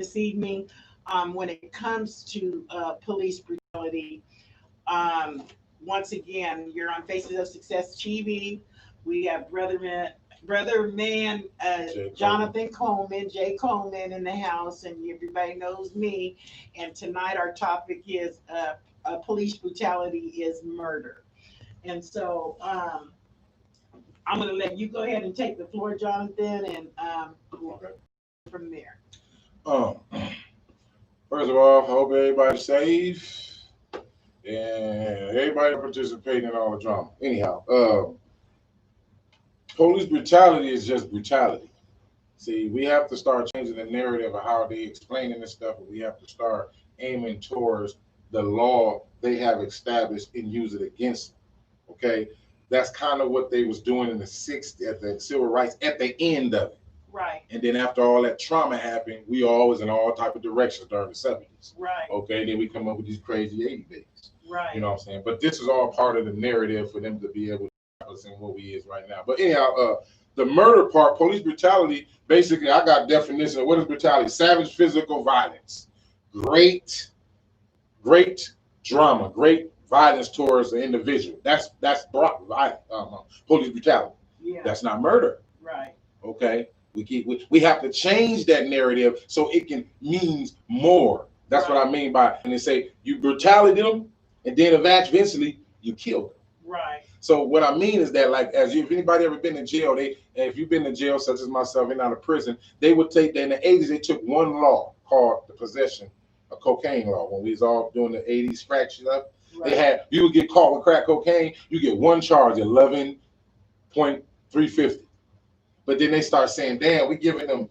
this evening. When it comes to police brutality, um, once again, you're on Faces of Success TV. We have brother man, Jonathan Coleman, Jay Coleman in the house, and everybody knows me. And tonight our topic is police brutality is murder. And so I'm going to let you go ahead and take the floor, Jonathan, and we'll Okay. from there. Um, First of all, I hope everybody's safe and everybody participating in all the drama. Anyhow, police brutality is just brutality. See, we have to start changing the narrative of how they explaining this stuff, and we have to start aiming towards the law they have established and use it against them. Okay, that's kind of what they was doing in the '60s at the civil rights at the end of it. Right, And then after all that trauma happened, we always in all type of directions during the '70s. right, Okay, then we come up with these crazy '80 babies. right. You know what I'm saying? But this is all part of the narrative for them to be able to have us in what we is right now. But anyhow, the murder part, police brutality, basically I got definition of what is brutality: savage physical violence. Great, great drama, great violence towards the individual. That's police brutality. Yeah, That's not murder. right, Okay, we have to change that narrative so it can means more. That's what I mean by when they say you brutality them and then eventually you kill them. right, So what I mean is that, like, as you, if anybody ever been in jail, if you've been in jail, such as myself, and out of prison, they would take in the '80s. They took one law called the possession of cocaine law. When we was all doing the '80s fraction up, right. they had you would get caught with crack cocaine, you get one charge, 11.350. But then they start saying, damn, we giving them,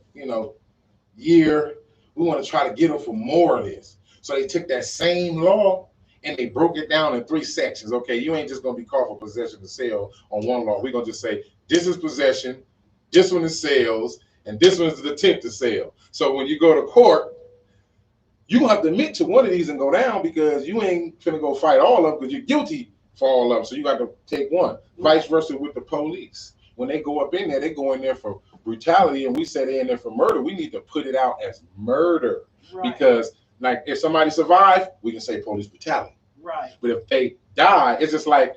year. We want to try to get them for more of this. So they took that same law and they broke it down in 3 sections. Okay, you ain't just gonna be caught for possession to sell on one law. We're gonna just say this is possession, this one is sales, and this one is the attempt to sell. So when you go to court, you gonna have to admit to one of these and go down because you ain't finna go fight all of them because you're guilty for all of them. So you got to take one. Vice versa with the police. When they go up in there, they go in there for brutality, and we say they're in there for murder. We need to put it out as murder. Right. Because, like, if somebody survived, we can say police brutality. Right. But if they die, it's just like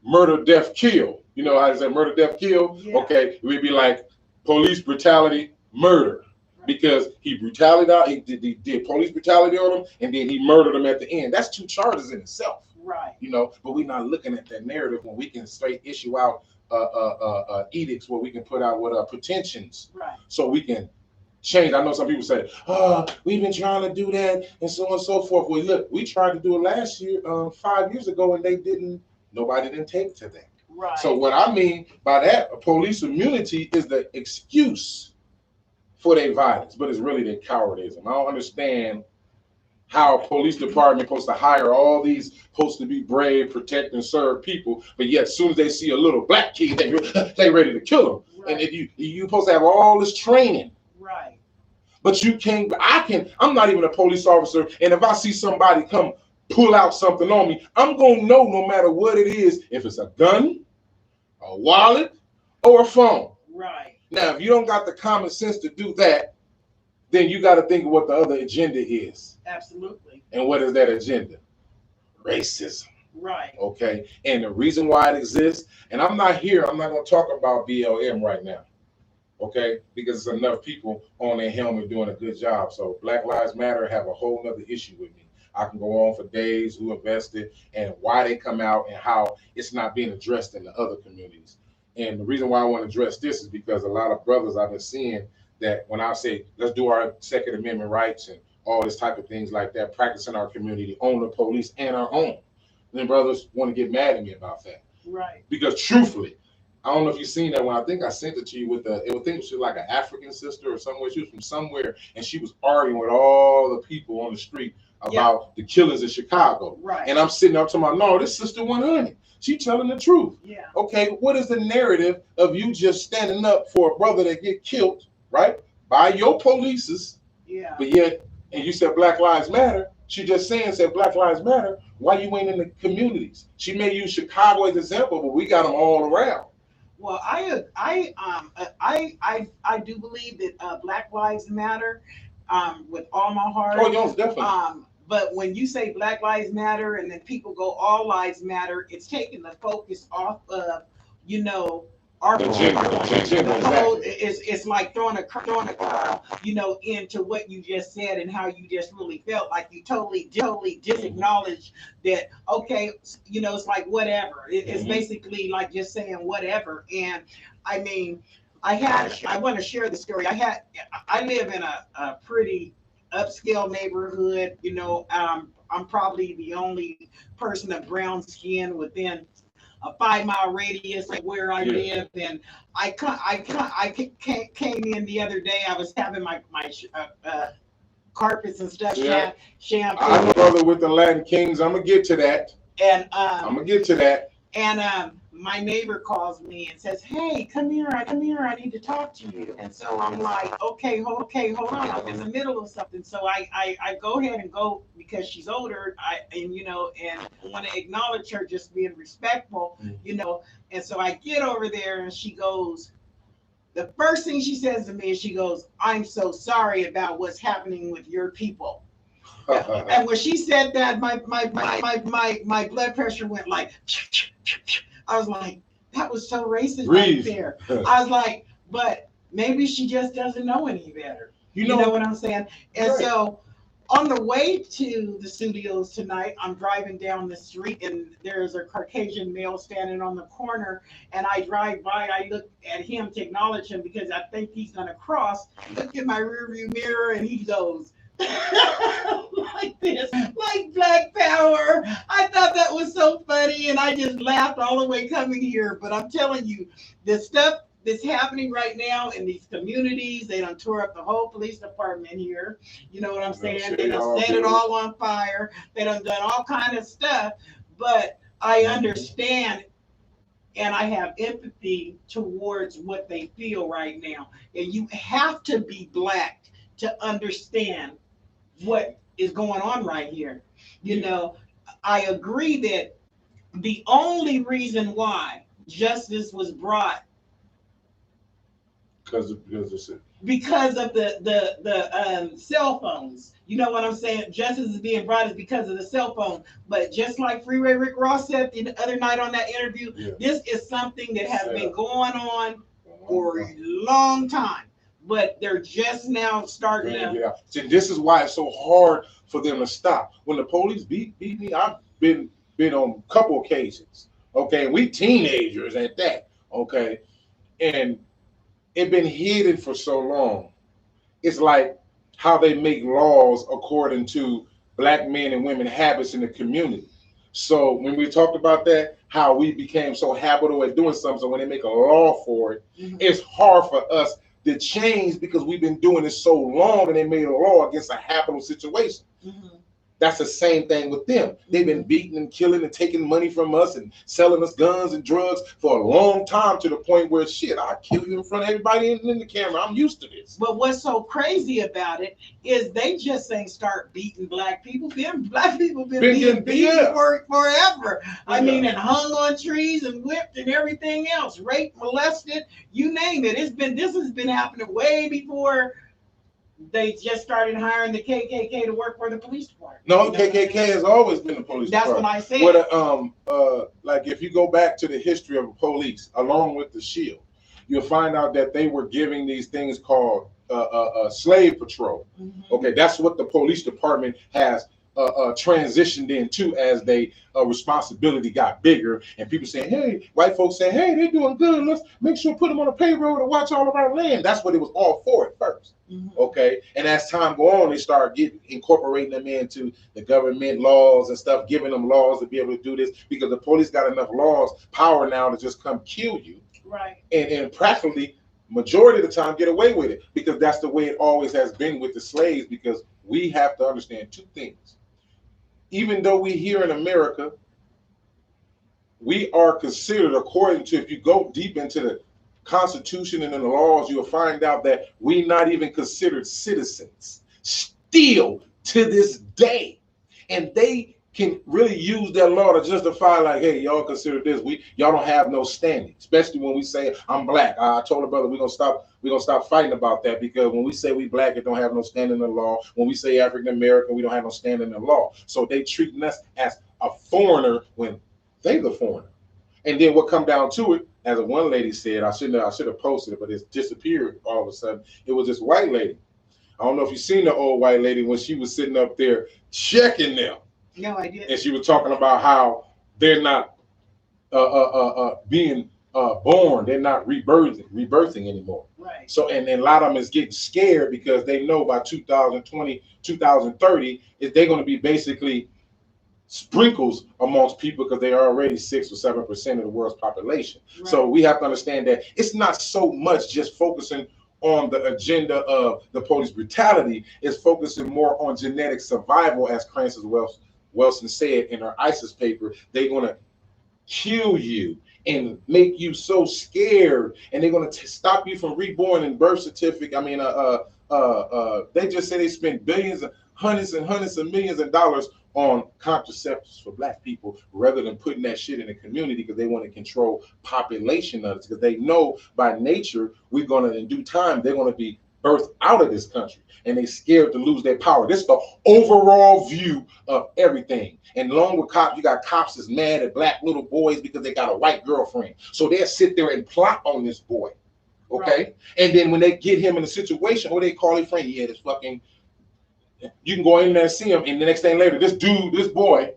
murder, death, kill. You know how they say murder, death, kill? Yeah. Okay, we'd be like police brutality, murder. Right. Because he did police brutality on him, and then he murdered him at the end. That's 2 charges in itself. Right. But we're not looking at that narrative when we can straight issue out edicts where we can put out what pretensions, right, so we can change. I know some people say, we've been trying to do that and so on and so forth. Well, look, we tried to do it last year, 5 years ago, and nobody didn't take to that. right. So what I mean by that, police immunity is the excuse for their violence, but it's really their cowardice. I don't understand how a police department supposed to hire all these supposed to be brave, protect, and serve people, but yet as soon as they see a little black kid, they ready to kill him. Right. And if you supposed to have all this training, right? But you can't. I'm not even a police officer, and if I see somebody come pull out something on me, I'm gonna know no matter what it is, if it's a gun, a wallet, or a phone. Right. Now, if you don't got the common sense to do that, then you got to think of what the other agenda is. Absolutely. And what is that agenda? Racism. Right. Okay. And the reason why it exists, and I'm not going to talk about BLM right now. Okay. Because there's enough people on their helmet doing a good job. So Black Lives Matter have a whole nother issue with me. I can go on for days who invested and why they come out and how it's not being addressed in the other communities. And the reason why I want to address this is because a lot of brothers I've been seeing that when I say, let's do our Second Amendment rights and all this type of things like that, practicing our community, own the police and our own. And then brothers want to get mad at me about that. Right. Because truthfully, I don't know if you've seen that one. I think I sent it to you with I think she was like an African sister or somewhere. She was from somewhere and she was arguing with all the people on the street about the killings in Chicago. Right. And I'm sitting up to my, no, this sister 100. She telling the truth. Yeah. Okay, what is the narrative of you just standing up for a brother that get killed, right, by your polices? Yeah. But yet, and you said Black Lives Matter. She just said Black Lives Matter. Why you ain't in the communities? She may use Chicago as an example, but we got them all around. Well, I do believe that Black Lives Matter. with all my heart. Oh, yes, definitely. But when you say Black Lives Matter and then people go all lives matter, it's taking the focus off of, you know, our The gender, the whole exactly. it's like throwing a curl, you know, into what you just said and how you just really felt like you totally disacknowledged that. Okay, you know, it's like whatever. It's basically like just saying whatever. And I mean, I want to share the story. I live in a pretty upscale neighborhood. You know, I'm probably the only person of brown skin within a 5 mile radius of where I live. And came in the other day. I was having my carpets and stuff shampoo. I'm a brother with the Latin Kings. I'm gonna get to that. And I'm gonna get to that. And my neighbor calls me and says, "Hey, come here, I need to talk to you." And so I'm like, "Okay, hold on, I'm in the middle of something." So I go ahead and go because she's older. And you know, and want to acknowledge her just being respectful, you know. And so I get over there, and she goes. The first thing she says to me is, she goes, "I'm so sorry about what's happening with your people." And when she said that, my blood pressure went like. I was like, that was so racist right there. I was like, but maybe she just doesn't know any better. You know what I'm saying? And so on the way to the studios tonight, I'm driving down the street and there's a Caucasian male standing on the corner. And I drive by, I look at him to acknowledge him because I think he's going to cross. Look in my rearview mirror and he goes, like this, like Black Power. I thought that was so funny and I just laughed all the way coming here. But I'm telling you, the stuff that's happening right now in these communities, they done tore up the whole police department here. You know what I'm saying? They done set it all on fire. They done all kind of stuff. But I understand and I have empathy towards what they feel right now. And you have to be Black to understand what is going on right here. You know, I agree that the only reason why justice was brought because of the cell phones. You know what I'm saying? Justice is being brought is because of the cell phone. But just like Freeway Rick Ross said the other night on that interview, this is something that has been going on for a long time. But they're just now starting to. See, this is why it's so hard for them to stop. When the police beat me, I've been on a couple occasions. Okay, we teenagers at that. Okay, and it been hidden for so long. It's like how they make laws according to Black men and women habits in the community. So when we talked about that, how we became so habitual at doing something, so when they make a law for it, it's hard for us to change because we've been doing it so long and they made a law against a habitual situation. That's the same thing with them. They've been beating and killing and taking money from us and selling us guns and drugs for a long time to the point where, shit, I'll kill you in front of everybody in the camera. I'm used to this. But what's so crazy about it is they just ain't start beating Black people. Black people been beaten forever. I mean, and hung on trees and whipped and everything else, raped, molested, you name it. This has been happening way before they just started hiring the KKK to work for the police department. No, KKK has always been the police department. That's what I said. Like if you go back to the history of the police, along with the SHIELD, you'll find out that they were giving these things called slave patrol. Okay, that's what the police department has transitioned into as they responsibility got bigger, and people saying, hey, white folks saying, hey, they're doing good, let's make sure put them on a payroll to watch all of our land. That's what it was all for at first. Okay, and as time go on, they start incorporating them into the government laws and stuff, giving them laws to be able to do this, because the police got enough power now to just come kill you, right? And practically majority of the time get away with it, because that's the way it always has been with the slaves. Because we have to understand two things. Even though we here in America, we are considered, according to, if you go deep into the Constitution and in the laws, you'll find out that we're not even considered citizens still to this day. And they can really use that law to justify, like, hey, y'all consider this. Y'all don't have no standing, especially when we say I'm black. I told a brother we're gonna stop fighting about that, because when we say we black, it don't have no standing in the law. When we say African American, we don't have no standing in the law. So they treating us as a foreigner when they the foreigner. And then what come down to it, as one lady said, I should have posted it, but it's disappeared all of a sudden. It was this white lady. I don't know if you've seen the old white lady when she was sitting up there checking them. No, I didn't. And she was talking about how they're not being born, they're not rebirthing anymore. Right. So, and a lot of them is getting scared because they know by 2020, 2030, is they're going to be basically sprinkles amongst people, because they are already 6 or 7% of the world's population. Right. So we have to understand that it's not so much just focusing on the agenda of the police brutality, it's focusing more on genetic survival, as Frances Wilson said in her ISIS paper. They're going to kill you and make you so scared, and they're going to stop you from reborn in birth certificate. I mean, they just say they spend billions, hundreds of millions of dollars on contraceptives for black people, rather than putting that shit in the community, because they want to control population of it, because they know by nature we're going to, in due time, they're going to be birthed out of this country, and they scared to lose their power. This is the overall view of everything. And along with cops, you got cops that's mad at black little boys because they got a white girlfriend, so they'll sit there and plot on this boy, okay? Right. And then when they get him in a situation, or they call his friend, yeah, this fucking, you can go in there and see him, and the next thing later, this boy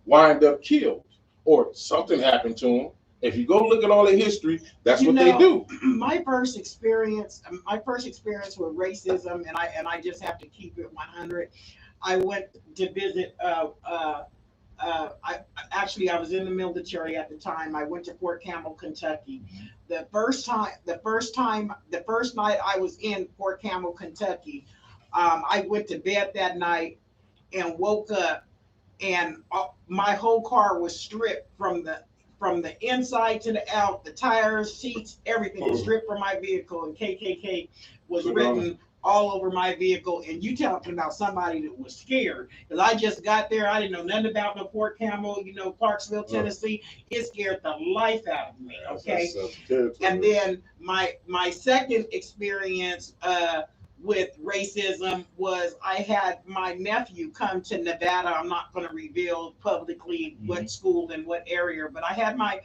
wind up killed, or something happened to him. If you go look at all the history, that's what they do. My first experience with racism, and I just have to keep it 100. I went to visit. I was in the military at the time. I went to Fort Campbell, Kentucky. The first night I was in Fort Campbell, Kentucky, I went to bed that night and woke up, and my whole car was stripped from the inside to the out, the tires, seats, everything was stripped from my vehicle, and KKK was written all over my vehicle. And you talking about somebody that was scared, because I just got there, I didn't know nothing about no Fort Campbell, Clarksville, Tennessee. It scared the life out of me. Okay. And then my second experience with racism was I had my nephew come to Nevada. I'm not going to reveal publicly what school and what area, but I had my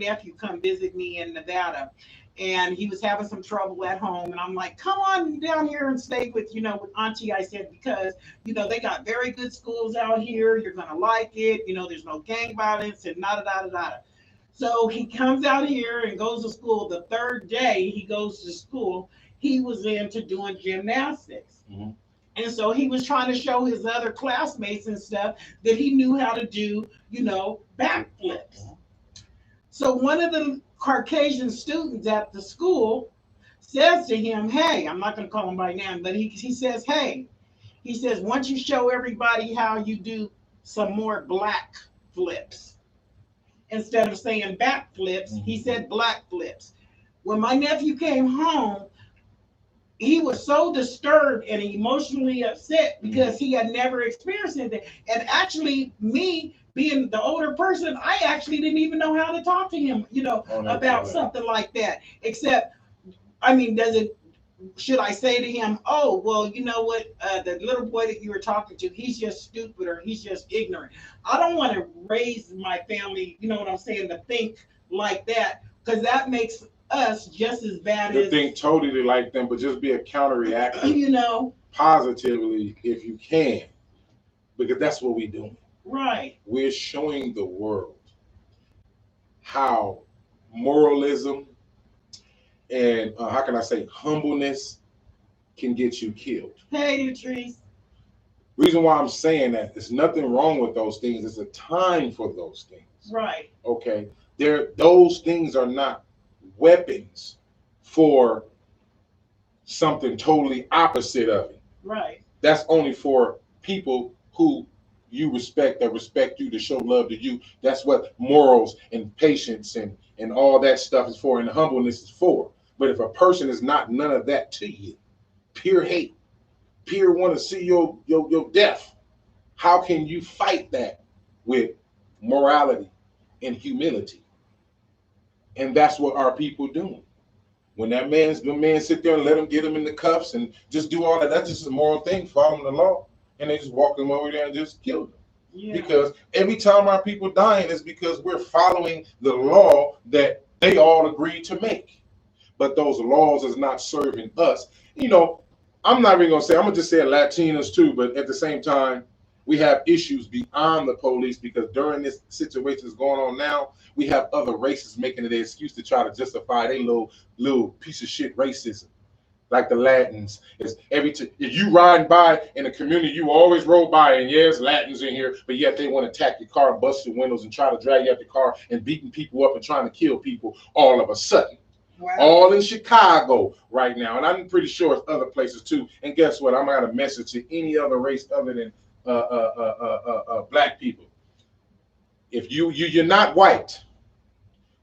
nephew come visit me in Nevada, and he was having some trouble at home. And I'm like, come on down here and stay with Auntie. I said, because they got very good schools out here. You're going to like it. There's no gang violence and da. So he comes out here and goes to school. The third day he goes to school, he was into doing gymnastics. Mm-hmm. And so he was trying to show his other classmates and stuff that he knew how to do, backflips. Mm-hmm. So one of the Caucasian students at the school says to him, hey, I'm not going to call him by name, but he says, hey, he says, once you show everybody how you do some more black flips. Instead of saying backflips, mm-hmm. he said black flips. When my nephew came home, he was so disturbed and emotionally upset because he had never experienced anything. And actually, me being the older person, I actually didn't even know how to talk to him, about something like that. Except, should I say to him, oh, well, you know what, the little boy that you were talking to, he's just stupid, or he's just ignorant. I don't want to raise my family, to think like that, because that makes us just as bad as think totally like them, but just be a counter reactor, positively if you can, because that's what we're doing. Right. We're showing the world how moralism and how can I say humbleness can get you killed. Hey, Latrice. Reason why I'm saying that, there's nothing wrong with those things. There's a time for those things. Right. Okay. Those things are not weapons for something totally opposite of it. Right. That's only for people who you respect, that respect you, to show love to you. That's what morals and patience and all that stuff is for, and humbleness is for. But if a person is not none of that to you, pure hate, pure want to see your death, how can you fight that with morality and humility. And that's what our people doing. When the man sit there and let them get him in the cuffs and just do all that, that's just a moral thing, following the law. And they just walk him over there and just kill him. Yeah. Because every time our people dying is because we're following the law that they all agreed to make. But those laws is not serving us. You know, I'm not even gonna say, I'm gonna just say Latinos too, but at the same time, we have issues beyond the police because during this situation that's going on now, we have other races making it an excuse to try to justify their little piece of shit racism. Like the Latins, is if you riding by in a community, you always roll by and yes, Latins in here, but yet they want to attack your car and bust your windows and try to drag you out the car and beating people up and trying to kill people all of a sudden. Wow. All in Chicago right now, and I'm pretty sure it's other places too. And guess what? I'm got a message to any other race other than black people. If you're not white,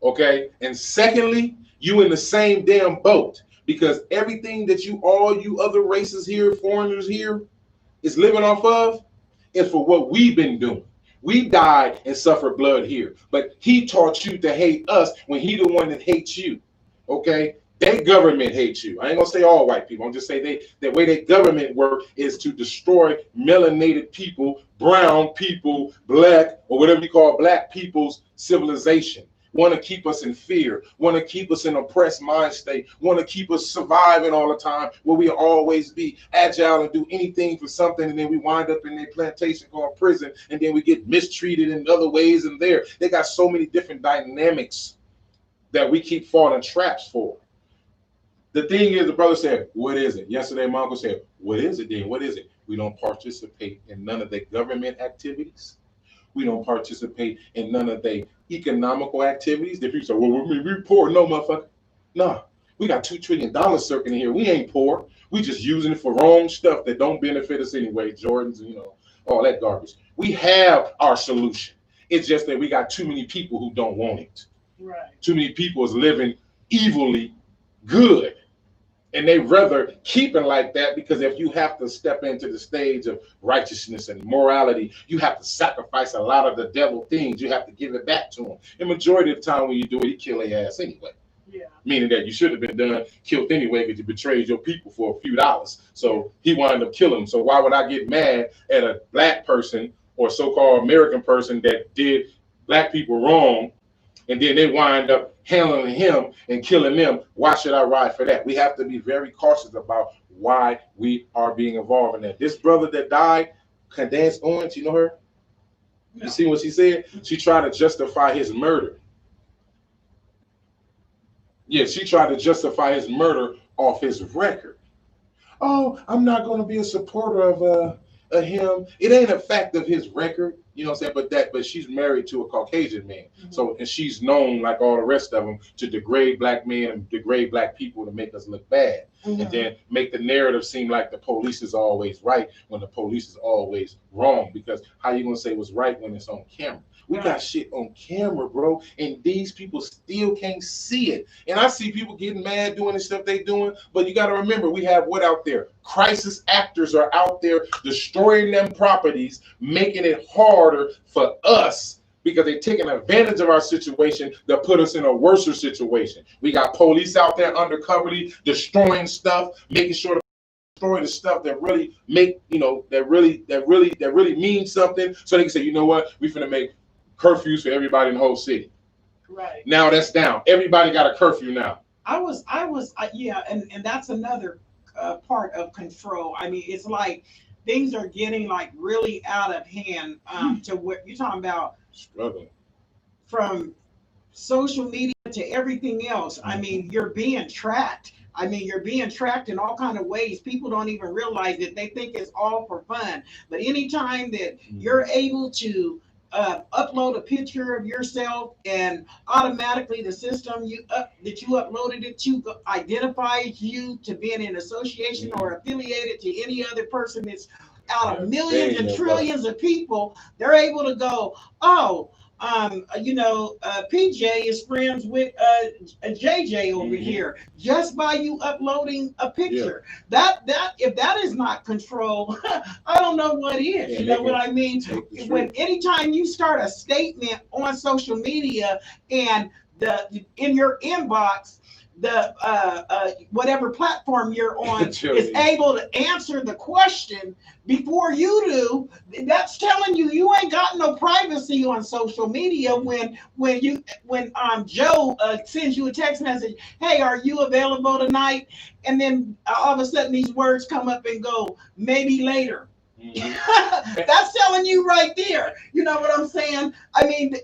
okay, and secondly, you in the same damn boat. Because everything that all you other races here, foreigners here, is living off of is for what we've been doing. We died and suffered blood here. But he taught you to hate us when he the one that hates you. Okay? Their government hates you. I ain't gonna say all white people. I'm just saying the way their government work is to destroy melanated people, brown people, black, or whatever you call black people's civilization. Want to keep us in fear, want to keep us in oppressed mind state, want to keep us surviving all the time where we always be agile and do anything for something, and then we wind up in their plantation going to prison, and then we get mistreated in other ways. And they got so many different dynamics that we keep falling traps for. The thing is, the brother said, what is it? Yesterday, my uncle said, what is it then? What is it? We don't participate in none of the government activities. We don't participate in none of the economical activities. The people say, well, we poor. No, motherfucker. Nah, we got $2 trillion circling here. We ain't poor. We just using it for wrong stuff that don't benefit us anyway. Jordans, all that garbage. We have our solution. It's just that we got too many people who don't want it. Right. Too many people is living evilly good. And they rather keep it like that because if you have to step into the stage of righteousness and morality, you have to sacrifice a lot of the devil things. You have to give it back to him. And majority of the time when you do it, he kill their ass anyway. Yeah. Meaning that you should have been killed anyway because you betrayed your people for a few dollars. So he wound up killing them. So why would I get mad at a black person or so-called American person that did black people wrong? And then they wind up handling him and killing them. Why should I ride for that? We have to be very cautious about why we are being involved in that. This brother that died, Candace Owens, you know her? No. You see what she said? She tried to justify his murder. Yeah, she tried to justify his murder off his record. Oh, I'm not going to be a supporter of him. It ain't a fact of his record. You know what I'm saying? But she's married to a Caucasian man. Mm-hmm. So, and she's known, like all the rest of them, to degrade black men and degrade black people to make us look bad. Mm-hmm. And then make the narrative seem like the police is always right when the police is always wrong. Because how you gonna say what's right when it's on camera? We got shit on camera, bro, and these people still can't see it. And I see people getting mad doing the stuff they doing, but you got to remember, we have what out there? Crisis actors are out there destroying them properties, making it harder for us because they're taking advantage of our situation to put us in a worse situation. We got police out there undercoverly destroying stuff, making sure to destroy the stuff that really make, that really means something, so they can say, you know what, we finna make curfews for everybody in the whole city. Right. Now that's down. Everybody got a curfew now. Yeah, and that's another part of control. I mean, it's like things are getting like really out of hand to what you're talking about. Struggling. From social media to everything else. I mean, you're being tracked. You're being tracked in all kind of ways. People don't even realize it. They think it's all for fun. But anytime that you're able to upload a picture of yourself and automatically the system that you uploaded it to identifies you to being in association or affiliated to any other person that's out of millions and trillions of people, they're able to go, oh, PJ is friends with JJ over here just by you uploading a picture. That if that is not control, I don't know what is. Yeah, you know what I mean? When truth. anytime you start a statement on social media and the in your inbox, the whatever platform you're on is able to answer the question before you do, that's telling you you ain't got no privacy on social media. When Joe sends you a text message, hey, are you available tonight? And then all of a sudden these words come up and go, maybe later. That's telling you right there. You know what I'm saying? I mean,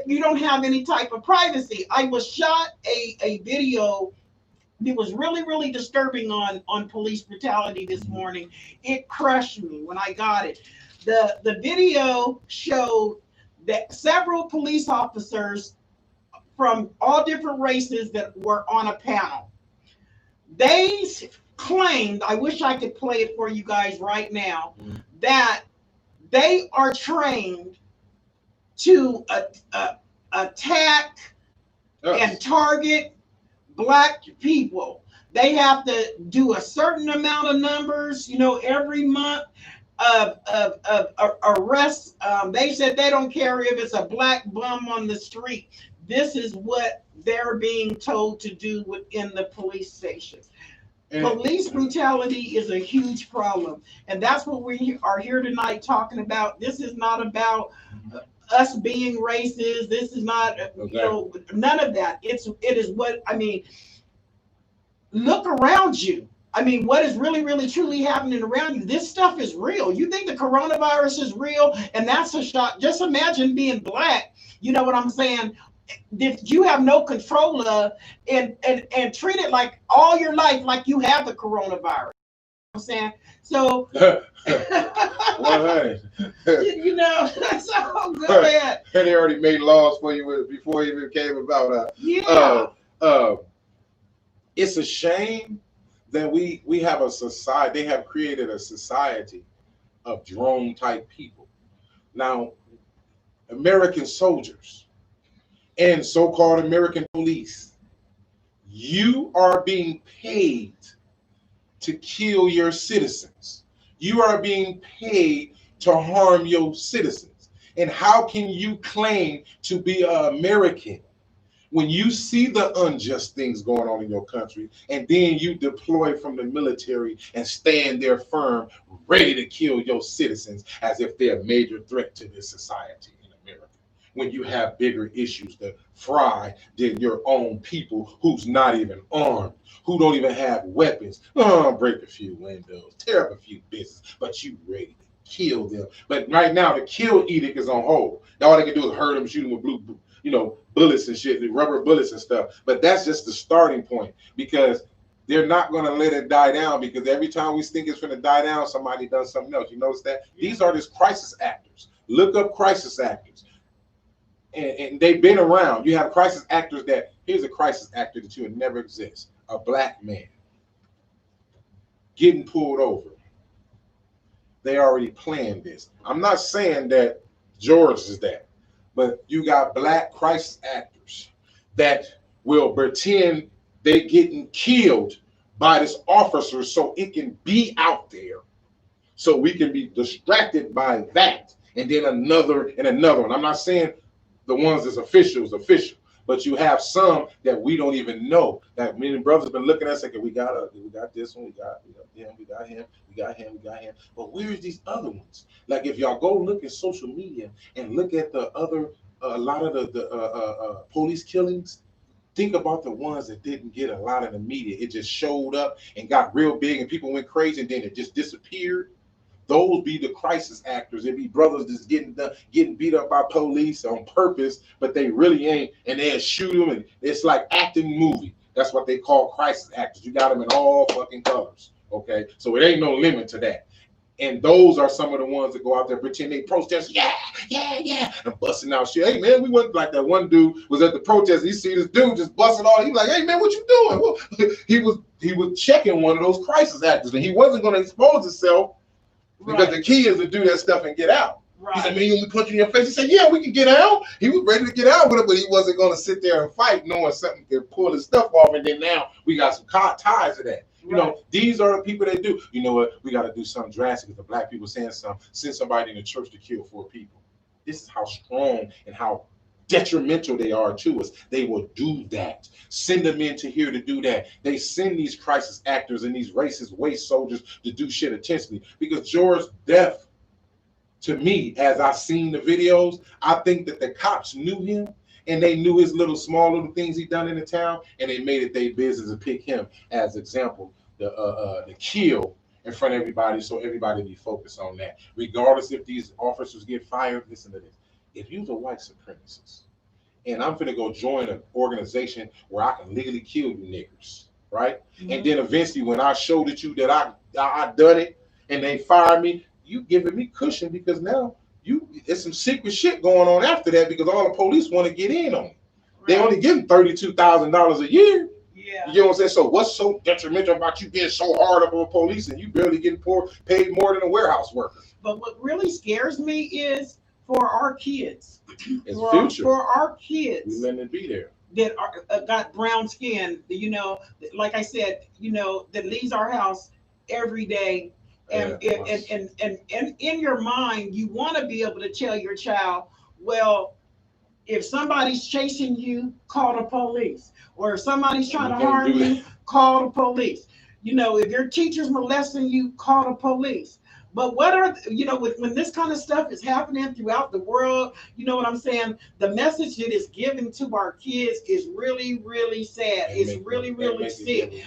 you don't have any type of privacy. I was shot a video. It was really, really disturbing on police brutality this morning. It crushed me when I got it. The video showed that several police officers from all different races that were on a panel. They claimed, I wish I could play it for you guys right now, that they are trained to attack and target Black people. They have to do a certain amount of numbers, every month of arrests. They said they don't care if it's a Black bum on the street. This is what they're being told to do within the police stations. Police brutality is a huge problem, and that's what we are here tonight talking about. This is not about us being racist. This is not, none of that. It is what I mean. Look around you. I mean, what is really, really, truly happening around you? This stuff is real. You think the coronavirus is real, and that's a shock. Just imagine being Black. You know what I'm saying? That you have no control of, and treat it like all your life like you have the coronavirus. You know what I'm saying? So, so go ahead. And they already made laws for you before it even came about. It's a shame that we have a society. They have created a society of drone type people. Now, American soldiers and so-called American police, you are being paid to kill your citizens. You are being paid to harm your citizens. And how can you claim to be an American when you see the unjust things going on in your country, and then you deploy from the military and stand there firm, ready to kill your citizens as if they're a major threat to this society in America, when you have bigger issues to fry than your own people who's not even armed, who don't even have weapons? Break a few windows, tear up a few businesses, but you ready to kill them. But right now, the kill edict is on hold. All they can do is hurt them, shoot them with blue, bullets and shit, rubber bullets and stuff. But that's just the starting point, because they're not going to let it die down, because every time we think it's going to die down, somebody does something else. You notice that? These are just crisis actors. Look up crisis actors. And they've been around. You have crisis actors here's a crisis actor that you would never exist. A Black man getting pulled over. They already planned this. I'm not saying that George is that. But you got Black crisis actors that will pretend they're getting killed by this officer so it can be out there, so we can be distracted by that. And then another and another one. I'm not saying the ones that's official, but you have some that we don't even know. That many brothers been looking at us like, we got this one, we got him, we got him, we got him, we got him. But where's these other ones? Like, if y'all go look at social media and look at the other, a lot of the police killings, think about the ones that didn't get a lot of the media. It just showed up and got real big and people went crazy and then it just disappeared. Those be the crisis actors. It be brothers that's getting beat up by police on purpose, but they really ain't, and they'll shoot them, and it's like acting movie. That's what they call crisis actors. You got them in all fucking colors, okay? So it ain't no limit to that. And those are some of the ones that go out there pretend they protest, and busting out shit. Hey man, we went like that one dude was at the protest. You see this dude just busting all. He was like, hey man, what you doing? Well, he was checking one of those crisis actors, and he wasn't going to expose himself. Because the key is to do that stuff and get out. He said, Right. man, you want me to punch you in your face? He said, yeah, we can get out. He was ready to get out with it, but he wasn't going to sit there and fight, knowing something could pull his stuff off. And then now we got some ties to that. You Right. know, these are the people that do. You know what? We got to do something drastic. If the black people saying something, send somebody in the church to kill 4 people. This is how strong and how detrimental they are to us. They will do that. Send them into here to do that. They send these crisis actors and these racist waste soldiers to do shit intentionally. Because George's death, to me, as I seen the videos, I think that the cops knew him and they knew his small little things he done in the town, and they made it their business to pick him as example, the kill in front of everybody, so everybody be focused on that. Regardless if these officers get fired, listen to this. If you're a white supremacist, and I'm finna go join an organization where I can legally kill you niggers, right? Mhm. And then eventually, when I showed it you that I done it, and they fired me, you giving me cushion because now it's some secret shit going on after that because all the police want to get in on it. They Right. only getting $32,000 a year. Yeah. You know what I'm saying? So what's so detrimental about you being so hard up on police and you barely getting paid more than a warehouse worker? But what really scares me is for our kids. It's for, future. for our We kids letting it be there. that are got brown skin, like I said, that leaves our house every day. And, Yeah, and in your mind, you want to be able to tell your child, well, if somebody's chasing you, call the police. Or if somebody's trying to harm you, call the police. If your teacher's molesting you, call the police. But what are, when this kind of stuff is happening throughout the world, you know what I'm saying? The message that is given to our kids is really, really sad. It's really, really sick.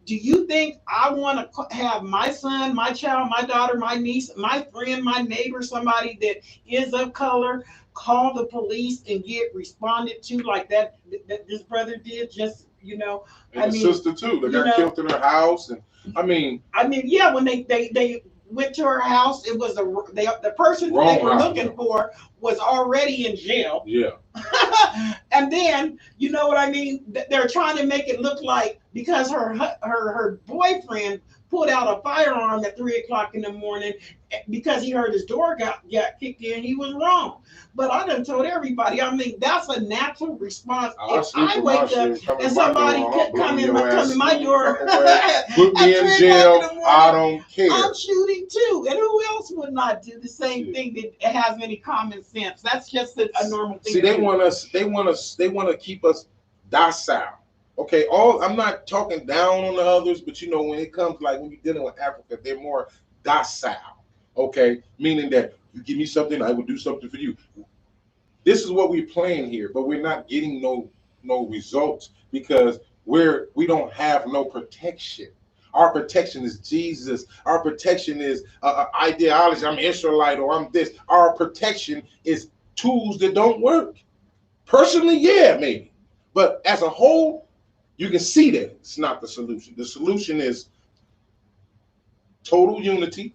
Do you think I want to have my son, my child, my daughter, my niece, my friend, my neighbor, somebody that is of color, call the police and get responded to like that this brother did? Just and the sister too, they got killed in her house, and yeah, when they went to her house, it was the person they were looking for was already in jail. Yeah. And then what I mean, they're trying to make it look like because her boyfriend pulled out a firearm at 3 o'clock in the morning because he heard his door got kicked in. He was wrong. But I done told everybody, I mean, that's a natural response. If I wake up and somebody come in my door, put me in jail, I don't care. I'm shooting too. And who else would not do the same thing that has any common sense? That's just a normal thing. See, they want to keep us docile. Okay, I'm not talking down on the others, but when it comes like when you're dealing with Africa, they're more docile. Okay, meaning that you give me something, I will do something for you. This is what we're playing here, but we're not getting no results because we don't have no protection. Our protection is Jesus. Our protection is ideology. I'm Israelite or I'm this. Our protection is tools that don't work. Personally, yeah, maybe, but as a whole, you can see that it's not the solution. The solution is total unity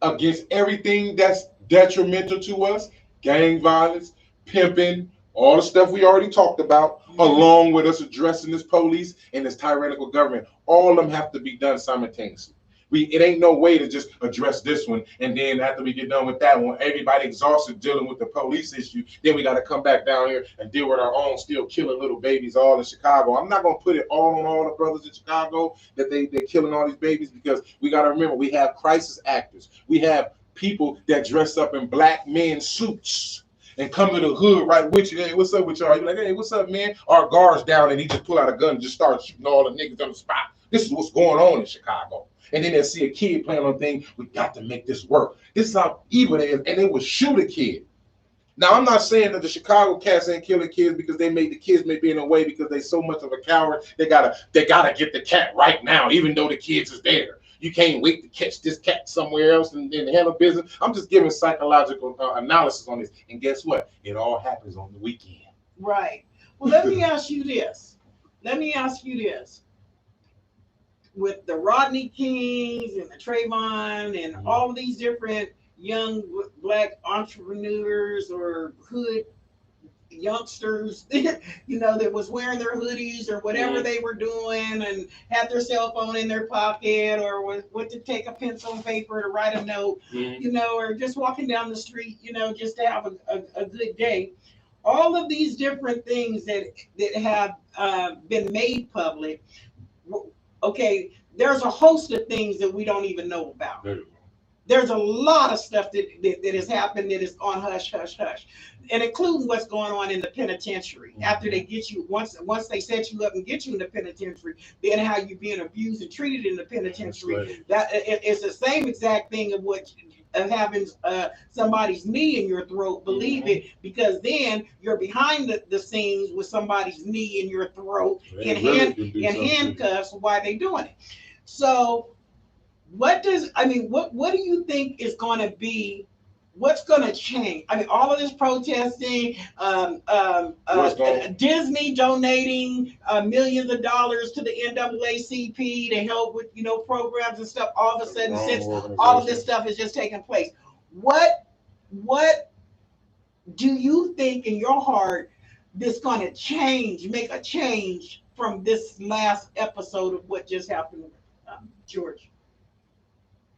against everything that's detrimental to us, gang violence, pimping, all the stuff we already talked about, along with us addressing this police and this tyrannical government. All of them have to be done simultaneously. It ain't no way to just address this one and then after we get done with that one, everybody exhausted dealing with the police issue, then we got to come back down here and deal with our own still killing little babies all in Chicago. I'm not going to put it all on all the brothers in Chicago that they're killing all these babies, because we got to remember we have crisis actors. We have people that dress up in black men suits and come to the hood right with you. Hey, what's up with y'all? You're like, hey, what's up, man? Our guard's down, and he just pull out a gun and just start shooting all the niggas on the spot. This is what's going on in Chicago. And then they see a kid playing on thing. We got to make this work. This is how evil it is. And they will shoot a kid. Now, I'm not saying that the Chicago cats ain't killing kids because they made the kids may be in a way because they so much of a coward. They gotta get the cat right now, even though the kids is there. You can't wait to catch this cat somewhere else and handle business. I'm just giving psychological analysis on this. And guess what? It all happens on the weekend. Right. Well, let me ask you this. With the Rodney Kings and the Trayvon and all of these different young black entrepreneurs or hood youngsters, that was wearing their hoodies or whatever they were doing and had their cell phone in their pocket or went to take a pencil and paper to write a note, or just walking down the street, just to have a good day. All of these different things that have been made public. Okay, there's a host of things that we don't even know about. There's a lot of stuff that has happened that is on hush, hush, hush, and including what's going on in the penitentiary. After they get you, once they set you up and get you in the penitentiary, then how you're being abused and treated in the penitentiary. Right. That it's the same exact thing of having somebody's knee in your throat. Believe it, because then you're behind the scenes with somebody's knee in your throat in handcuffs while they're doing it. So. What do you think is going to be? What's going to change? All of this protesting, Disney donating millions of dollars to the NAACP to help with programs and stuff. All of a sudden, since all of this stuff is just taking place, what do you think in your heart that's going to change? Make a change from this last episode of what just happened, George?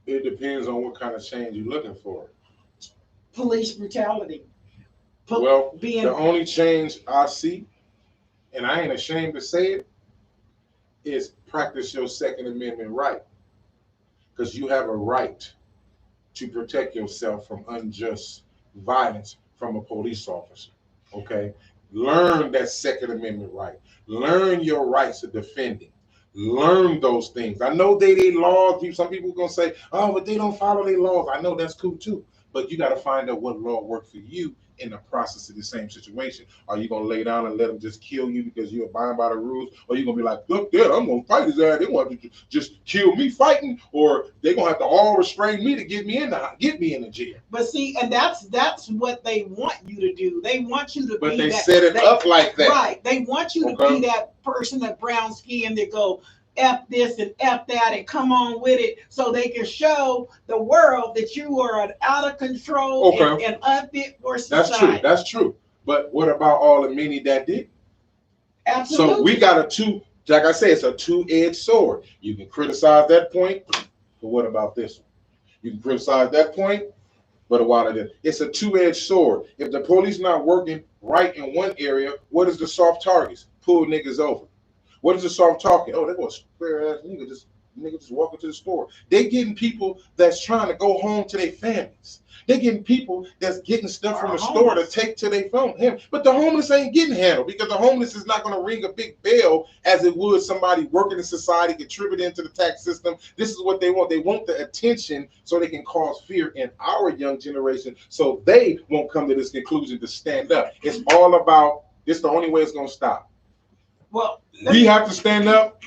It depends on what kind of change you're looking for. Police brutality. The only change I see, and I ain't ashamed to say it, is practice your Second Amendment right. Because you have a right to protect yourself from unjust violence from a police officer. Okay? Learn that Second Amendment right. Learn your rights of defending. Learn those things. I know they laws. Some people are gonna say, "Oh, but they don't follow their laws." I know that's cool too, but you got to find out what law worked for you in the process of the same situation. Are you gonna lay down and let them just kill you because you're abiding by the rules, or you gonna be like, "Look, Dad, I'm gonna fight his ass. They want to just kill me fighting, or they gonna have to all restrain me to get me in the jail." But see, and that's what they want you to do. They want you to. But they set it up like that, right? They want you to be that person of brown skin that go F this and F that and come on with it, so they can show the world that you are an out of control and unfit for society. That's true. But what about all the many that did? Absolutely. So we got like I said, it's a two-edged sword. You can criticize that point, but what about this one? You can criticize that point, but it's a two-edged sword. If the police not working right in one area, what is the soft targets? Pull niggas over. What is the soft talking? Oh, they go square ass nigga just walking to the store. They getting people that's trying to go home to their families. They getting people that's getting stuff from the store to take to their phone. But the homeless ain't getting handled, because the homeless is not going to ring a big bell as it would somebody working in society, contributing to the tax system. This is what they want. They want the attention so they can cause fear in our young generation, so they won't come to this conclusion to stand up. It's all about, this the only way it's going to stop. Well, we have to stand up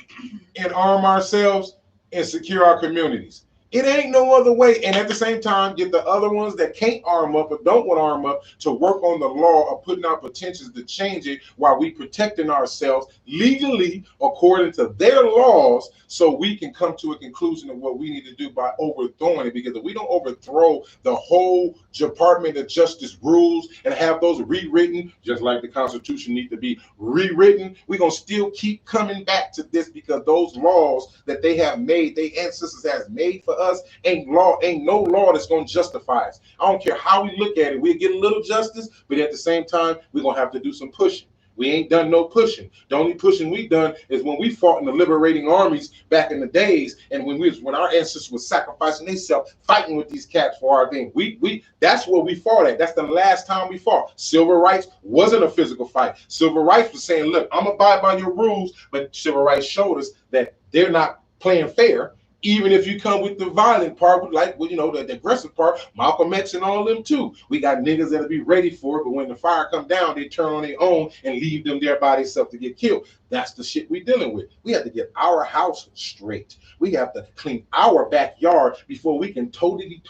and arm ourselves and secure our communities. It ain't no other way. And at the same time, get the other ones that can't arm up or don't want to arm up to work on the law of putting out petitions to change it while we protecting ourselves legally according to their laws, so we can come to a conclusion of what we need to do by overthrowing it. Because if we don't overthrow the whole Department of Justice rules and have those rewritten, just like the Constitution needs to be rewritten, we're going to still keep coming back to this, because those laws that they have made, their ancestors has made for us, ain't no law that's going to justify us. I don't care how we look at it. We'll get a little justice, but at the same time, we're going to have to do some pushing. We ain't done no pushing. The only pushing we done is when we fought in the liberating armies back in the days, and when our ancestors were sacrificing themselves, fighting with these cats for our thing. That's where we fought at. That's the last time we fought. Civil rights wasn't a physical fight. Civil rights was saying, look, I'm abide by your rules, but civil rights showed us that they're not playing fair. Even if you come with the violent part, the aggressive part, Malcolm X and all of them too. We got niggas that'll be ready for it, but when the fire come down, they turn on their own and leave them there by themselves to get killed. That's the shit we dealing with. We have to get our house straight. We have to clean our backyard before we can totally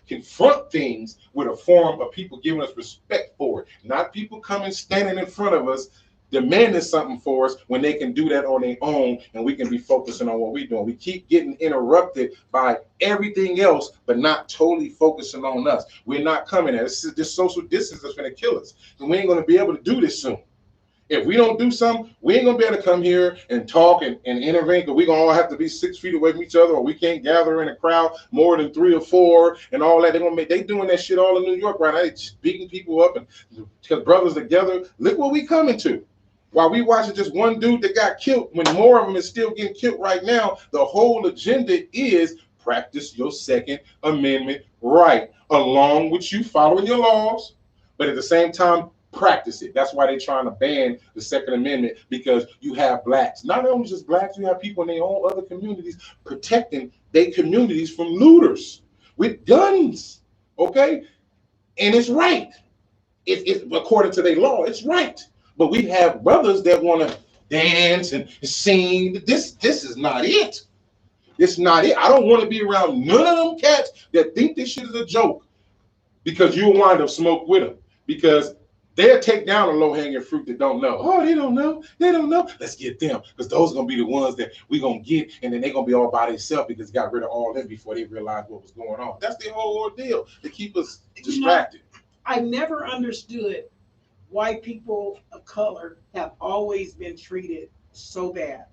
confront things with a form of people giving us respect for it. Not people coming standing in front of us demanding something for us when they can do that on their own and we can be focusing on what we're doing. We keep getting interrupted by everything else, but not totally focusing on us. We're not coming at it. This social distance is going to kill us. And we ain't going to be able to do this soon. If we don't do something, we ain't gonna be able to come here and talk and intervene, because we're gonna all have to be 6 feet away from each other, or we can't gather in a crowd more than 3 or 4 and all that. They doing that shit all in New York right now. They just beating people up and because brothers together. Look what we coming to. While we watching just one dude that got killed, when more of them is still getting killed right now, the whole agenda is practice your Second Amendment right, along with you following your laws, but at the same time, practice it. That's why they're trying to ban the Second Amendment, because you have blacks, not only just blacks, you have people in their own other communities protecting their communities from looters with guns. Okay, and it's right. It's according to their law, it's right. But we have brothers that want to dance and sing. This is not it. It's not it. I don't want to be around none of them cats that think this shit is a joke, because you'll wind up smoke with them, because they'll take down a low-hanging fruit that don't know. Oh, they don't know. They don't know. Let's get them, because those are going to be the ones that we're going to get, and then they're going to be all by themselves because they got rid of all them before they realized what was going on. That's the whole ordeal, to keep us distracted. I never understood why people of color have always been treated so bad.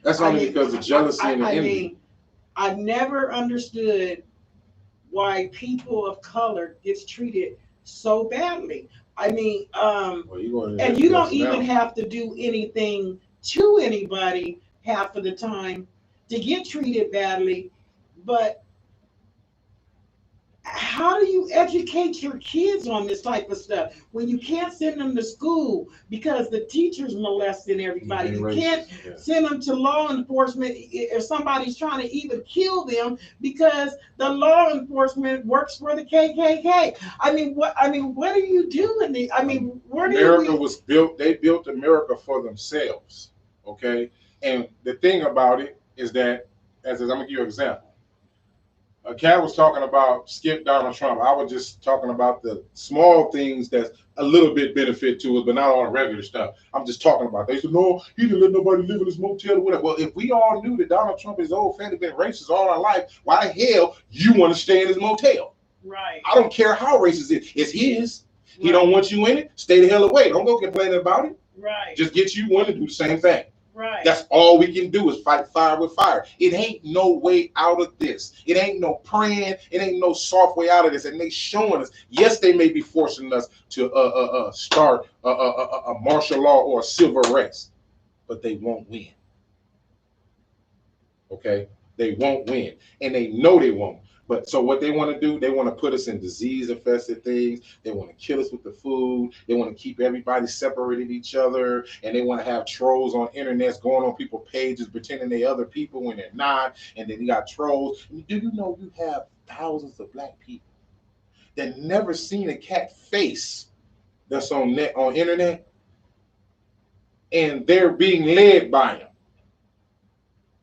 That's only because of jealousy and envy. mean, I never understood why people of color gets treated so badly. I mean, and you don't even have to do anything to anybody half of the time to get treated badly. But how do you educate your kids on this type of stuff when you can't send them to school because the teachers molesting everybody? You can't send them to law enforcement if somebody's trying to even kill them because the law enforcement works for the KKK. I mean, what are you doing? I mean, where do America was built? They built America for themselves. Okay, and the thing about it is that, as I'm gonna give you an example. A cat was talking about skip Donald Trump. I was just talking about the small things that's a little bit benefit to us, but not all the regular stuff. I'm just talking about. They said, no, he didn't let nobody live in his motel or whatever. Well, if we all knew that Donald Trump is old fat, been racist all our life, why the hell you want to stay in his motel? Right. I don't care how racist it is. It's his. Right. He don't want you in it. Stay the hell away. Don't go complaining about it. Right. Just get you one to do the same thing. Right. That's all we can do is fight fire with fire. It ain't no way out of this. It ain't no praying. It ain't no soft way out of this. And they showing us. Yes, they may be forcing us to start a martial law or a civil unrest, but they won't win. Okay, they won't win, and they know they won't. But so what they want to do, they want to put us in disease-infested things. They want to kill us with the food. They want to keep everybody separated each other, and they want to have trolls on internets going on people's pages pretending they other people when they're not. And then you got trolls. Do you know you have thousands of black people that never seen a cat face that's on internet, and they're being led by them.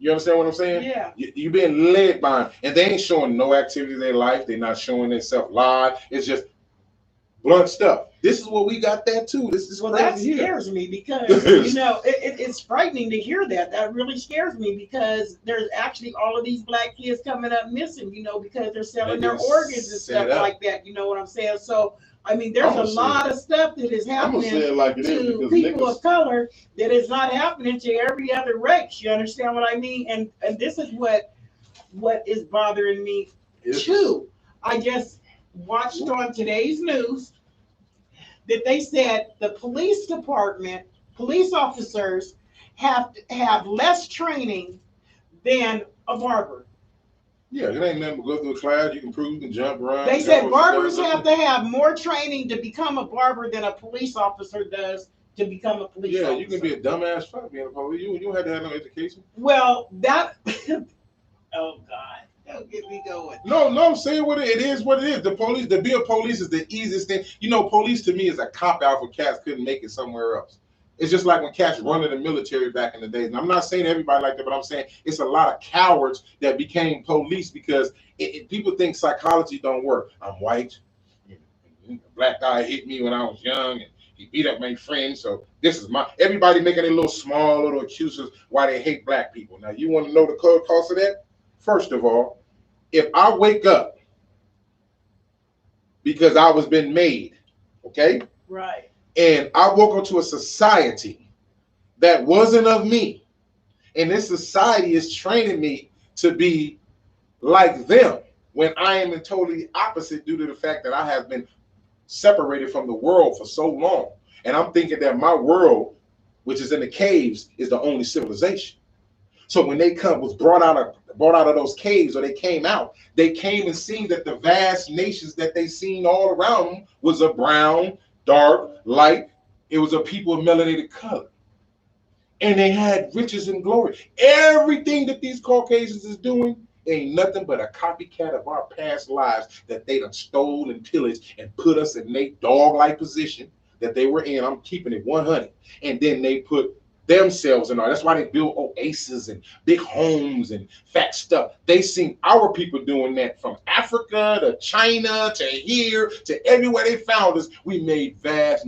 You understand what I'm saying? Yeah. You're being led by them, and they ain't showing no activity in their life. They're not showing themselves live. It's just blunt stuff. This is what we got that too. This is that scares me because it's frightening to hear that. That really scares me because there's actually all of these black kids coming up missing. Because they're selling their organs and stuff like that. You know what I'm saying? So. I mean, there's a lot of stuff that is happening to people of color that is not happening to every other race. You understand what I mean? And this is what is bothering me too. I just watched on today's news that they said the police department, police officers have less training than a barber. Yeah, it ain't nothing but go through a class. You can prove, you can jump around. They said barbers have to have more training to become a barber than a police officer does to become a police officer. Yeah, you can be a dumbass fuck being a police. You don't have to have no education. Well, that. Oh God, don't get me going. No, I'm saying what it is. What it is. The police. To be a police is the easiest thing. Police to me is a cop out for cats couldn't make it somewhere else. It's just like when cats run in the military back in the days. And I'm not saying everybody like that, but I'm saying it's a lot of cowards that became police because people think psychology don't work. I'm white. A black guy hit me when I was young, and He beat up my friend, so this is my. Everybody making a little small little excuses why they hate black people. Now you want to know the cost of that? First of all, if I wake up because I was been made, okay, Right. and I woke up to a society that wasn't of me, and this society is training me to be like them when I am in totally opposite due to the fact that I have been separated from the world for so long. And I'm thinking that my world, which is in the caves, is the only civilization. So when they was brought out of those caves, or they came out, they came and seen that the vast nations that they seen all around them was a brown, dark, light. It was a people of melanated color. And they had riches and glory. Everything that these Caucasians is doing ain't nothing but a copycat of our past lives that they done stole and pillaged and put us in a dog-like position that they were in. I'm keeping it 100. And then they put themselves in all. That's why they build oases and big homes and fat stuff. They seen our people doing that from Africa to China to here to everywhere they found us. We made vast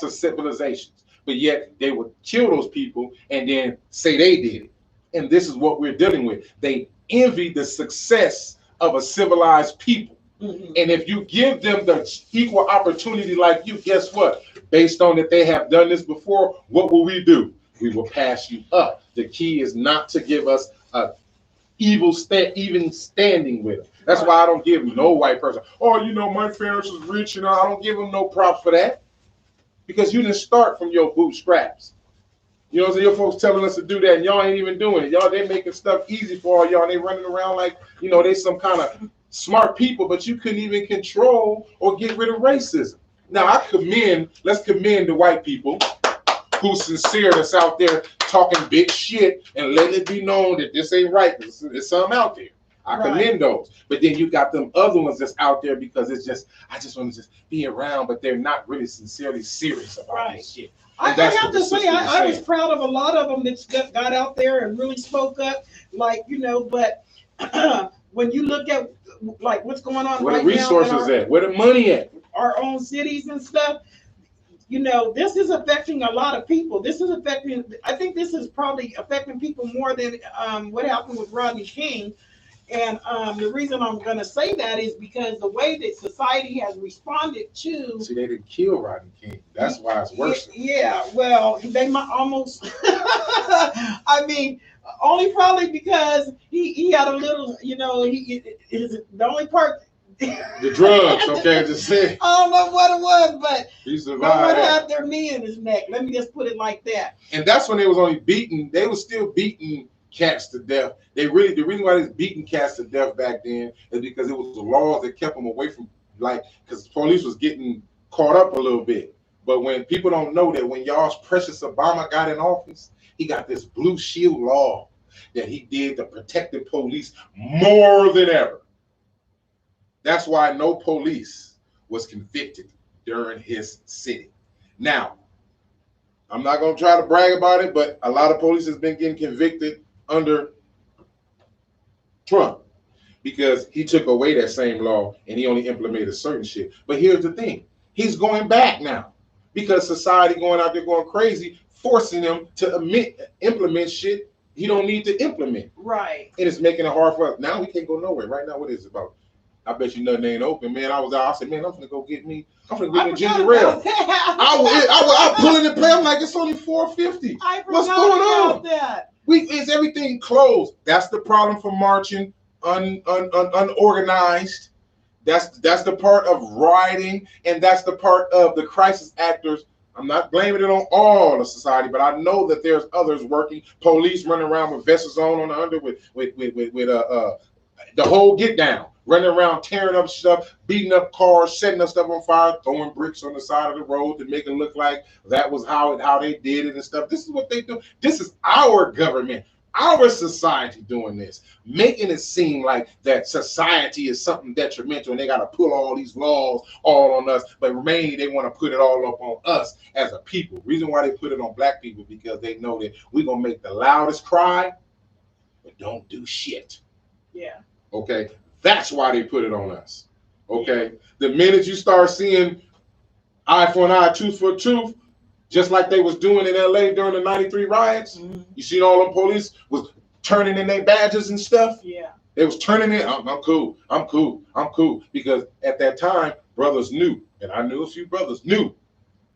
civilizations. But yet they would kill those people and then say they did it. And this is what we're dealing with. They envy the success of a civilized people. Mm-hmm. And if you give them the equal opportunity like you, guess what? Based on that they have done this before, what will we do? We will pass you up. The key is not to give us a even standing with them. That's why I don't give no white person, oh, you know, my parents was rich, and I don't give them no props for that. Because you didn't start from your bootstraps. You know, so your folks telling us to do that, and y'all ain't even doing it. Y'all, they making stuff easy for all y'all. And they running around like, you know, they some kind of smart people, but you couldn't even control or get rid of racism. Now, let's commend the white people who's sincere, that's out there talking big shit and letting it be known that this ain't right. There's something out there. I commend those. But then you got them other ones that's out there because it's just, I just want to just be around, but they're not really sincerely serious about this shit. I have to say, I was proud of a lot of them that got out there and really spoke up, like, you know, but when you look at like what's going on where right the resources now at, where the money at, our own cities and stuff, you know, this is affecting a lot of people. This is affecting, I think this is probably affecting people more than what happened with Rodney King. And the reason I'm going to say that is because the way that society has responded to. See, they didn't kill Rodney King. That's why it's worse. Yeah, well, they might almost. I mean, only probably because he had a little, you know, the only part. The drugs, okay, just say. I don't know what it was, but he survived. No one had their knee in his neck. Let me just put it like that. And that's when they was only beating. They was still beating cats to death. The reason why they was beating cats to death back then is because it was the laws that kept them away from, like, because the police was getting caught up a little bit. But when people don't know that when y'all's precious Obama got in office, he got this blue shield law that he did to protect the police more than ever. That's why no police was convicted during his sitting. Now, I'm not going to try to brag about it, but a lot of police has been getting convicted under Trump because he took away that same law and he only implemented certain shit. But here's the thing. He's going back now because society going out there going crazy, forcing him to implement shit he don't need to implement. Right. And it's making it hard for us. Now we can't go nowhere. Right now, what is it about? I bet you nothing ain't open, man. I was out. I said, man, I'm gonna go get me. I'm gonna get me ginger ale. I pull in the play. I'm like, it's only $4.50. What's going on? That. Is everything closed? That's the problem for marching unorganized. That's the part of rioting, and that's the part of the crisis actors. I'm not blaming it on all of society, but I know that there's others working. Police running around with vests on the under with the whole get down, running around tearing up stuff, beating up cars, setting up stuff on fire, throwing bricks on the side of the road to make it look like that was how they did it and stuff. This is what they do. This is our government, our society doing this, making it seem like that society is something detrimental and they got to pull all these laws all on us, but mainly they want to put it all up on us as a people. Reason why they put it on black people, because they know that we're going to make the loudest cry, but don't do shit. Yeah. Okay, that's why they put it on us. Okay, the minute you start seeing eye for an eye, tooth for a tooth, just like they was doing in LA during the 93 riots. Mhm. You seen all them police was turning in their badges and stuff. Yeah. They was turning in, I'm cool, I'm cool, I'm cool. Because at that time, brothers knew, and I knew a few brothers knew,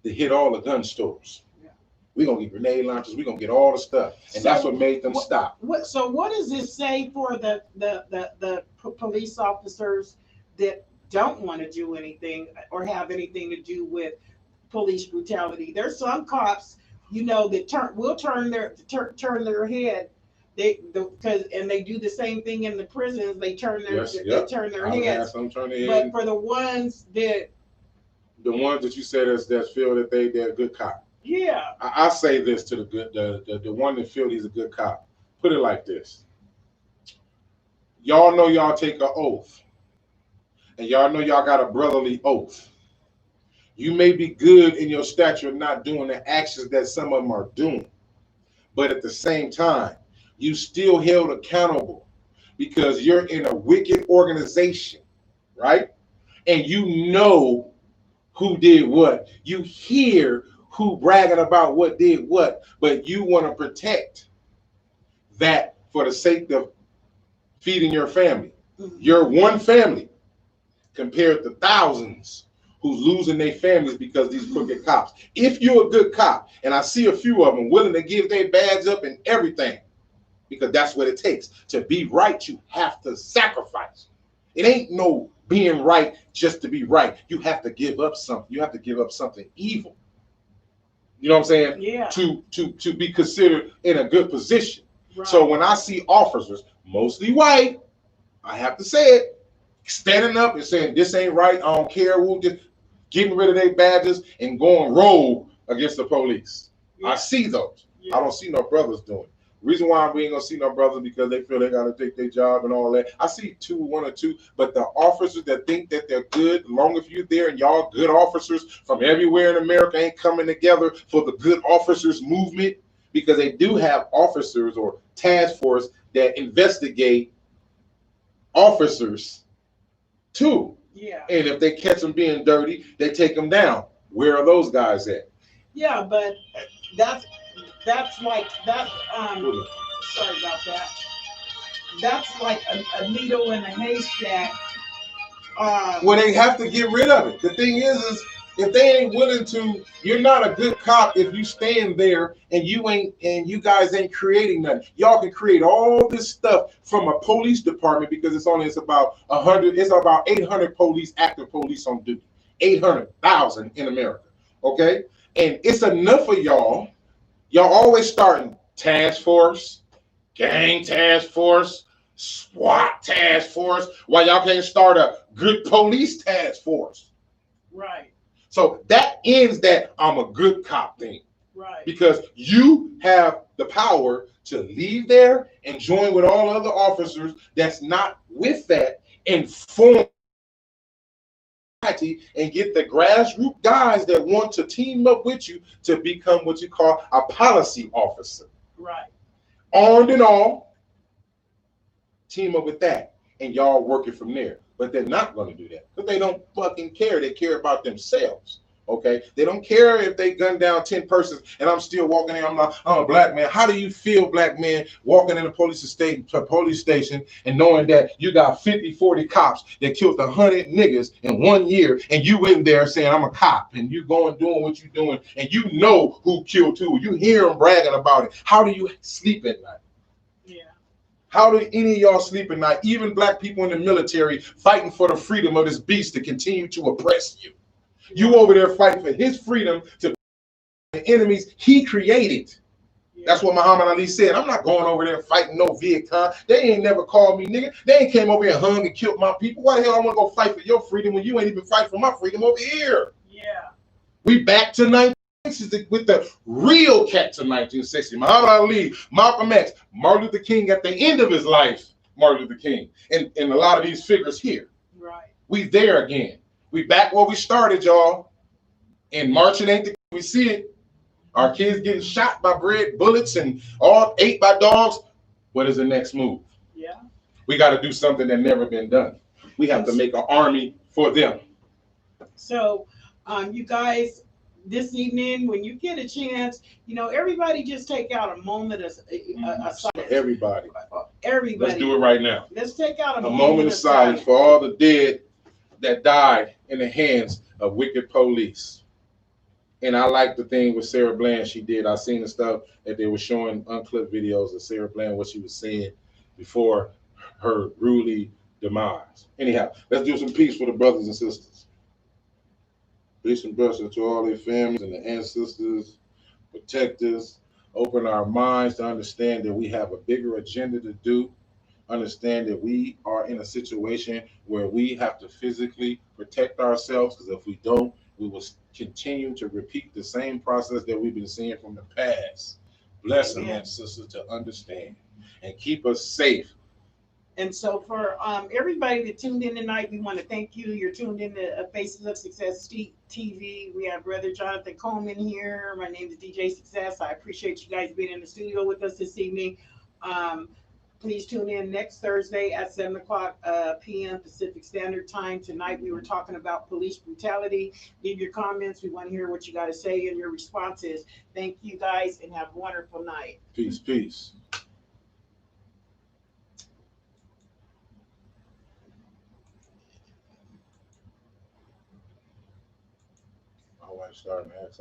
to hit all the gun stores. Yeah. We're going to get grenade launchers, we're going to get all the stuff. And that's what made them stop. So what does this say for the police officers that don't want to do anything or have anything to do with police brutality? There's some cops, that will turn their head. And they do the same thing in the prisons. They turn their they turn their heads. But for the ones that you said that feel that they're a good cop. Yeah. I say this to the one that feel he's a good cop. Put it like this. Y'all know y'all take an oath. And y'all know y'all got a brotherly oath. You may be good in your stature not doing the actions that some of them are doing. But at the same time, you still held accountable because you're in a wicked organization, right? And you know who did what. You hear who bragging about what did what, but you want to protect that for the sake of feeding your family. Mm-hmm. You're one family compared to thousands who's losing their families because these crooked cops. If you're a good cop, and I see a few of them willing to give their badge up and everything, because that's what it takes. To be right, you have to sacrifice. It ain't no being right just to be right. You have to give up something. You have to give up something evil. You know what I'm saying? Yeah. To be considered in a good position. Right. So when I see officers, mostly white, I have to say it, standing up and saying, this ain't right, I don't care who, just getting rid of their badges and going rogue against the police. Yeah. I see those. Yeah. I don't see no brothers doing it. Reason why we ain't gonna see no brothers because they feel they gotta take their job and all that. I see one or two, but the officers that think that they're good, long as you're there and y'all good officers from everywhere in America ain't coming together for the good officers movement, because they do have officers or task force that investigate officers too. Yeah. And if they catch them being dirty, they take them down. Where are those guys at? Yeah, but that's like that. Sorry about that. That's like a needle in a haystack. Well, they have to get rid of it. The thing is if they ain't willing to, you're not a good cop if you stand there and you guys ain't creating nothing. Y'all can create all this stuff from a police department because it's about 100. It's about 800 active police on duty. 800,000 in America. Okay, and it's enough of y'all. Y'all always starting task force, gang task force, SWAT task force. Why y'all can't start a good police task force? Right. So that ends that I'm a good cop thing. Right. Because you have the power to leave there and join with all other officers that's not with that and form and get the grassroots guys that want to team up with you to become what you call a policy officer. Right. Armed and all, team up with that, and y'all working from there. But they're not going to do that because they don't fucking care. They care about themselves. Okay, they don't care if they gun down 10 persons and I'm still walking in. I'm a black man. How do you feel, black man, walking in a police station and knowing that you got 50, 40 cops that killed 100 niggas in 1 year, and you in there saying I'm a cop, and you going doing what you're doing, and you know who killed who? You hear them bragging about it. How do you sleep at night? Yeah. How do any of y'all sleep at night? Even black people in the military fighting for the freedom of this beast to continue to oppress you. You over there fighting for his freedom to the enemies he created. Yeah. That's what Muhammad Ali said. I'm not going over there fighting no Viet Cong. They ain't never called me nigga. They ain't came over here and hung and killed my people. Why the hell I want to go fight for your freedom when you ain't even fight for my freedom over here? Yeah. We back to 1960 with the real cats of 1960. Muhammad Ali, Malcolm X, Martin Luther King at the end of his life. Martin Luther King and a lot of these figures here. Right. We there again. We back where we started, y'all. And marching ain't the we see it. Our kids getting shot by bullets and all ate by dogs. What is the next move? Yeah. We got to do something that never been done. We have to make an army for them. So You guys, this evening, when you get a chance, everybody just take out a moment of silence. Everybody, Everybody. let's do it right now. Let's take out A moment of silence for all the dead that died in the hands of wicked police. And I like the thing with Sarah Bland she did. I seen the stuff that they were showing unclipped videos of Sarah Bland, what she was saying before her brutally demise. Anyhow, let's do some peace for the brothers and sisters. Peace and blessings to all their families and the ancestors, protectors. Open our minds to understand that we have a bigger agenda to do. Understand that we are in a situation where we have to physically protect ourselves, because if we don't, we will continue to repeat the same process that we've been seeing from the past. Bless them, ancestors, to understand and keep us safe. And so for everybody that tuned in tonight, we want to thank you. You're tuned in to Faces of Success TV. We have Brother Jonathan Coleman here. My name is DJ Success. I appreciate you guys being in the studio with us this evening. Please tune in next Thursday at 7 o'clock p.m. Pacific Standard Time. Tonight we were talking about police brutality. Leave your comments. We want to hear what you got to say and your responses. Thank you guys and have a wonderful night. Peace, peace. My wife starting to ask